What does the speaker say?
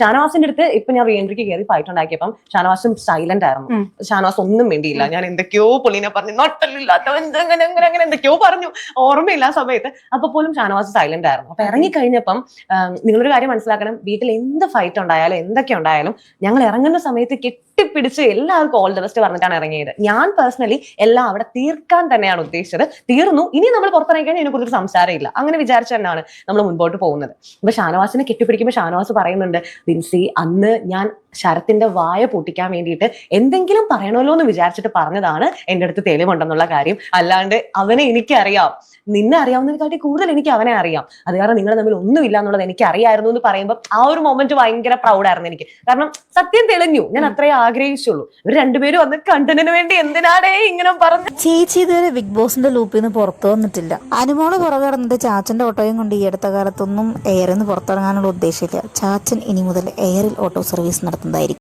ഷാനവാസിന്റെ അടുത്ത് ഇപ്പൊ ഞാൻ റീഎൻട്രിക്ക് കയറി ഫൈറ്റ് ഉണ്ടാക്കിയപ്പം ഷാനവാസും സൈലന്റ് ആയിരുന്നു. ഷാനവാസ് ഒന്നും വേണ്ടിയില്ല. ഞാൻ എന്തൊക്കെയോ പുള്ളിനെ പറഞ്ഞു, നട്ടല്ലില്ലാത്തവൻ അങ്ങനെ അങ്ങനെ അങ്ങനെ എന്തൊക്കെയോ പറഞ്ഞു, ഓർമ്മയില്ല ആ സമയത്ത്. അപ്പൊ പോലും ഷാനവാസ് സൈലന്റ് ആയിരുന്നു. അപ്പൊ ഇറങ്ങിക്കഴിഞ്ഞപ്പം നിങ്ങളൊരു കാര്യം മനസ്സിലാക്കണം, വീട്ടിൽ എന്ത് ഫൈറ്റ് ഉണ്ടായാലും എന്തൊക്കെ ഉണ്ടായാലും ഞങ്ങൾ ഇറങ്ങുന്ന സമയത്ത് കെട്ടിപ്പിടിച്ച് എല്ലാവർക്കും ഓൾ ദ ബെസ്റ്റ് പറഞ്ഞിട്ടാണ് ഇറങ്ങിയത്. ഞാൻ പേഴ്സണലി എല്ലാം അവിടെ തീർക്കാൻ തന്നെയാണ് ഉദ്ദേശിച്ചത്. തീർന്നു, ഇനി നമ്മൾ പുറത്തിറങ്ങി കഴിഞ്ഞാൽ ഇതിനെക്കുറിച്ച് സംസാരമില്ല, അങ്ങനെ വിചാരിച്ചു തന്നെയാണ് നമ്മൾ മുൻപോട്ട് പോകുന്നത്. അപ്പൊ ഷാനവാസിനെ കെട്ടിപ്പിടിക്കുമ്പോൾ ഷാനവാസ് പറയുന്നുണ്ട്, വിൻസി അന്ന് ഞാൻ ശരത്തിന്റെ വായ പൊട്ടിക്കാൻ വേണ്ടിയിട്ട് എന്തെങ്കിലും പറയണമല്ലോ എന്ന് വിചാരിച്ചിട്ട് പറഞ്ഞതാണ്, എന്റെ അടുത്ത് തെളിവുണ്ടെന്നുള്ള കാര്യം. അല്ലാണ്ട് അവനെ എനിക്കറിയാം, നിന്നെ അറിയാവുന്നതിനെക്കാട്ടി കൂടുതൽ എനിക്ക് അവനെ അറിയാം. അത് കാരണം നിങ്ങൾ തമ്മിൽ ഒന്നുമില്ല എന്നുള്ളത് എനിക്ക് അറിയായിരുന്നു എന്ന് പറയുമ്പോൾ ആ ഒരു മൊമെന്റ് ഭയങ്കര പ്രൗഡായിരുന്നു എനിക്ക്. കാരണം സത്യം തെളിഞ്ഞു, ഞാൻ അത്രേ ആഗ്രഹിച്ചുള്ളൂ. ഇവർ രണ്ടുപേരും വന്ന് കണ്ടന്റിന് വേണ്ടി എന്തിനാടേ ഇങ്ങനെ പറഞ്ഞു. ചേച്ചി ഇതുവരെ ബിഗ് ബോസിന്റെ ലൂപ്പിൽ നിന്ന് പുറത്തു വന്നിട്ടില്ല. അനുമോള് പുറകെ കിടന്നിട്ട് ചാച്ചന്റെ ഓട്ടോയും കൊണ്ട് ഈ അടുത്ത കാലത്തൊന്നും എയറിൽ നിന്ന് പുറത്തിറങ്ങാനുള്ള ഉദ്ദേശമില്ല. ചാച്ചൻ ഇനി മുതൽ എയറിൽ ഓട്ടോ സർവീസ് നടത്തുന്നതായിരിക്കും.